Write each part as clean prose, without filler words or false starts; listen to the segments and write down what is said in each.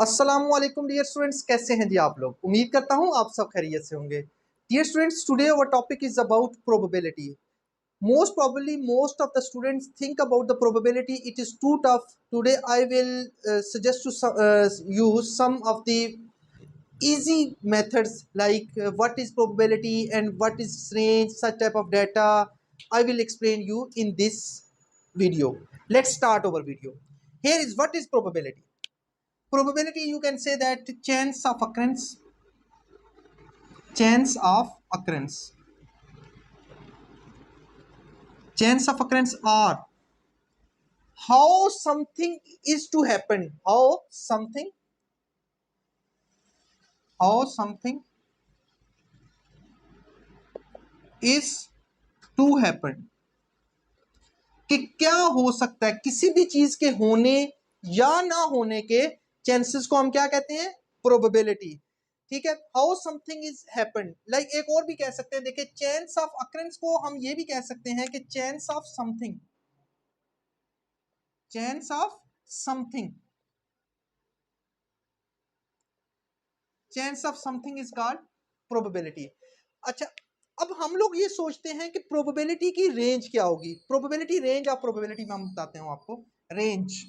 अस्सलामुअलैकुम dear students, कैसे हैं जी आप लोग। उम्मीद करता हूं आप सब खैरियत से होंगे। Dear students, today our topic is about probability. Most probably, most of the students think about the probability. It is too tough. Today, I will suggest to use some of the easy methods like what is probability and what is range, such type of data. I will explain you in this video. Let's start our video. Here is what is probability. Probability, you can say that chance of occurrence chance of occurrence are how something is to happen, how something is to happen, कि क्या हो सकता है, किसी भी चीज के होने या ना होने के चांसेस को हम क्या कहते हैं, प्रोबेबिलिटी। ठीक है, how something is happened, like एक और भी कह सकते हैं, देखिए चांस ऑफ अकरेंस को हम ये भी कह सकते हैं कि chance of something chance of something chance of something is called probability। अच्छा, अब हम लोग ये सोचते हैं कि प्रोबेबिलिटी की रेंज क्या होगी। प्रोबेबिलिटी रेंज ऑफ प्रोबेबिलिटी में हम बताते हैं आपको। Range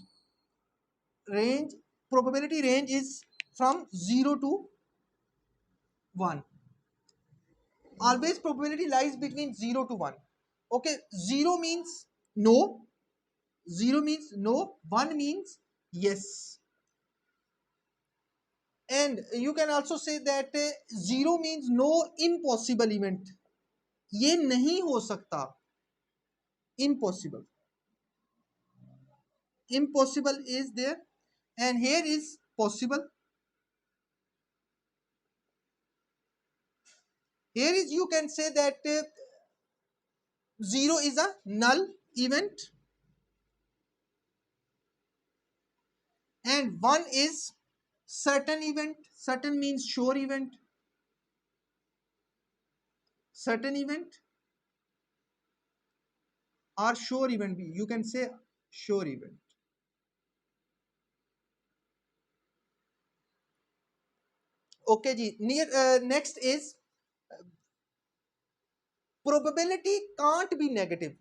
probability range is from 0 to 1। Always probability lies between 0 to 1। Okay, 0 means no, 0 means no, 1 means yes, and you can also say that 0 means no impossible event, ये नहीं हो सकता। impossible is there, and here is possible, here is you can say that 0 is a null event and 1 is certain event, certain means sure event, certain event or sure event, you can say sure event। okay ji, next is probability can't be negative।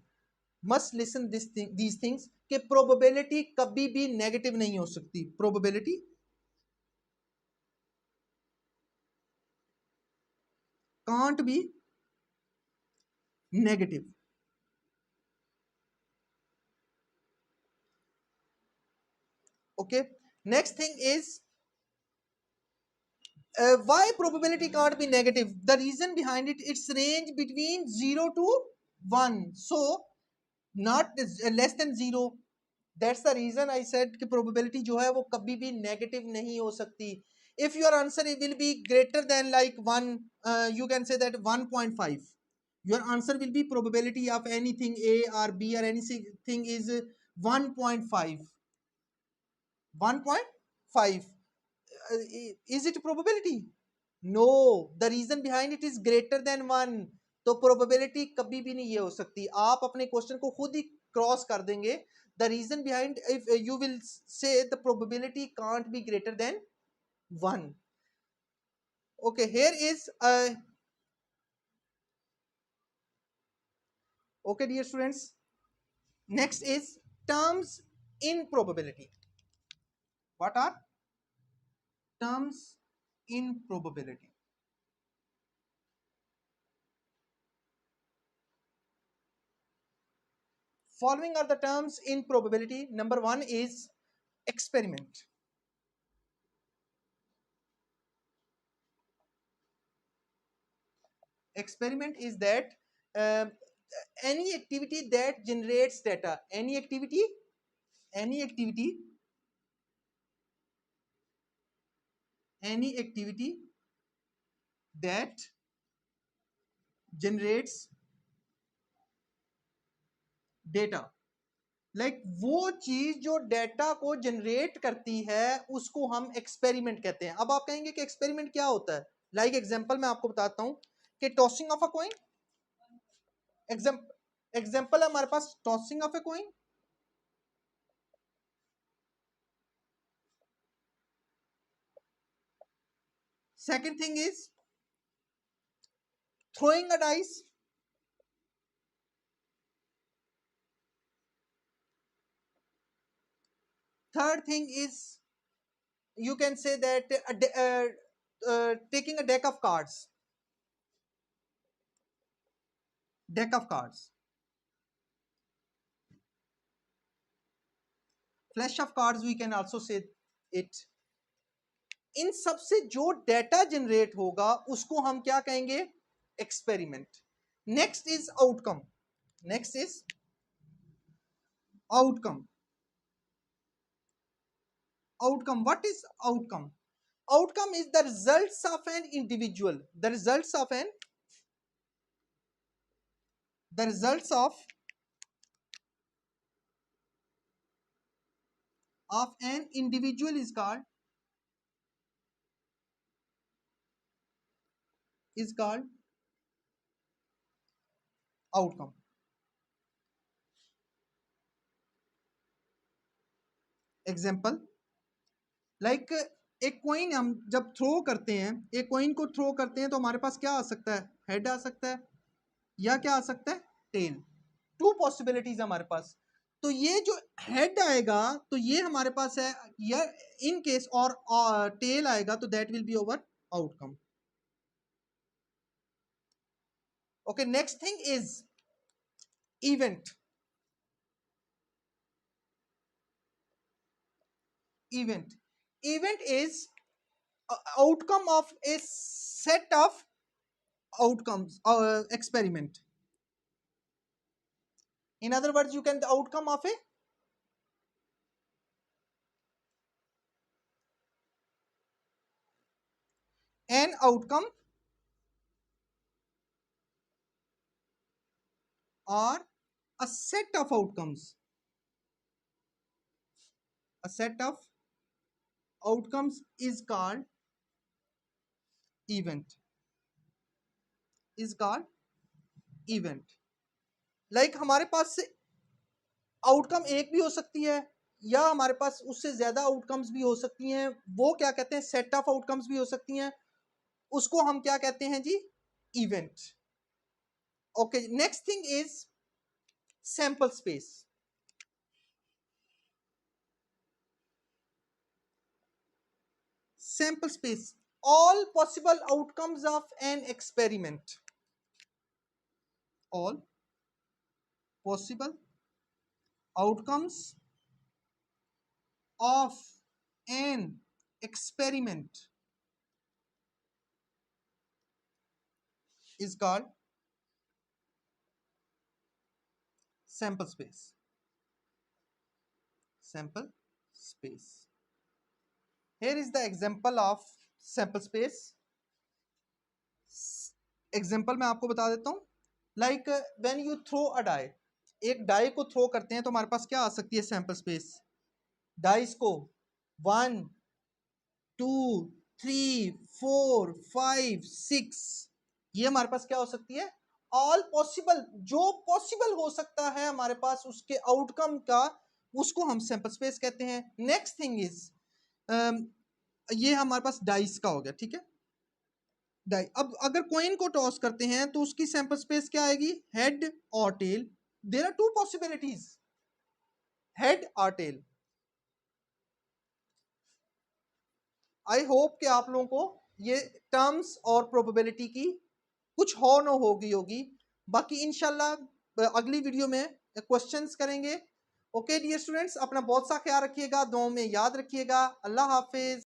Must listen these things कि probability कभी भी negative नहीं हो सकती। Probability can't be negative. Okay, next thing is why probability can't be negative? The reason behind it, its range between 0 to 1, so not less than 0। That's the reason I said कि probability जो है वो कभी भी negative नहीं हो सकती। If your answer will be greater than like 1, you can say that 1.5, your answer will be probability of anything A or B or anything is 1.5, 1.5। Is it probability? No, the reason behind it is greater than 1। तो probability कभी भी नहीं ये हो सकती। आप अपने question को खुद ही क्रॉस कर देंगे। The reason behind, if you will say the probability can't be greater than 1। okay, here is okay dear students, next is terms in probability। what are terms in probability? Following are the terms in probability. Number 1 is experiment। experiment is that any activity that generates data, any activity any activity that generates data, like वो चीज जो data को generate करती है उसको हम experiment कहते हैं। अब आप कहेंगे कि एक्सपेरिमेंट क्या होता है। लाइक एग्जांपल मैं आपको बताता हूं कि tossing of a coin. Example है हमारे पास tossing of a coin. Second thing is throwing a dice. Third thing is, you can say that taking a deck of cards. Deck of cards. Flash of cards we can also say it. इन सबसे जो data generate होगा उसको हम क्या कहेंगे? Experiment. Next is outcome. Next is outcome. Outcome. What is outcome? Outcome is the results of an individual. The results of an individual is called outcome. Example, like एक coin हम जब throw करते हैं, एक कॉइन को throw करते हैं तो हमारे पास क्या आ सकता है? हेड आ सकता है या क्या आ सकता है? टेल. टू पॉसिबिलिटीज हमारे पास. तो ये जो हेड आएगा तो ये हमारे पास है, या इन केस और टेल आएगा तो that will be over outcome. Okay, next thing is event. Event is outcome of a set of outcomes or experiment. In other words, you can the outcome of an outcome or a set of outcomes. A set of outcomes is called event. Like हमारे पास से outcome एक भी हो सकती है या हमारे पास उससे ज्यादा आउटकम्स भी हो सकती हैं. वो क्या कहते हैं? सेट ऑफ आउटकम्स भी हो सकती हैं. उसको हम क्या कहते हैं जी? Event. Okay, next thing is sample space. Sample space, all possible outcomes of an experiment. All possible outcomes of an experiment is called sample space. Here is the example of sample space. Example मैं आपको बता देता हूँ. Like when you throw a die, एक die को throw करते हैं तो हमारे पास क्या आ सकती है? Sample space. डाइस को 1 2 3 4 5 6, ये हमारे पास क्या हो सकती है? ऑल पॉसिबल, जो पॉसिबल हो सकता है हमारे पास उसके आउटकम का, उसको हम सैंपल स्पेस कहते हैं. नेक्स्ट थिंग इज ये हमारे पास डाइस का हो गया. ठीक है, डाई. अब अगर कॉइन को टॉस करते हैं तो उसकी सैंपल स्पेस क्या आएगी? हेड और tail. There are two possibilities, head और टेल. आई होप कि आप लोगों को ये टर्म्स और प्रोबेबिलिटी की कुछ हो न होगी. बाकी इंशाल्लाह अगली वीडियो में क्वेश्चंस करेंगे. ओके डियर स्टूडेंट्स, अपना बहुत सा ख्याल रखिएगा, दुआओं में याद रखिएगा. अल्लाह हाफिज.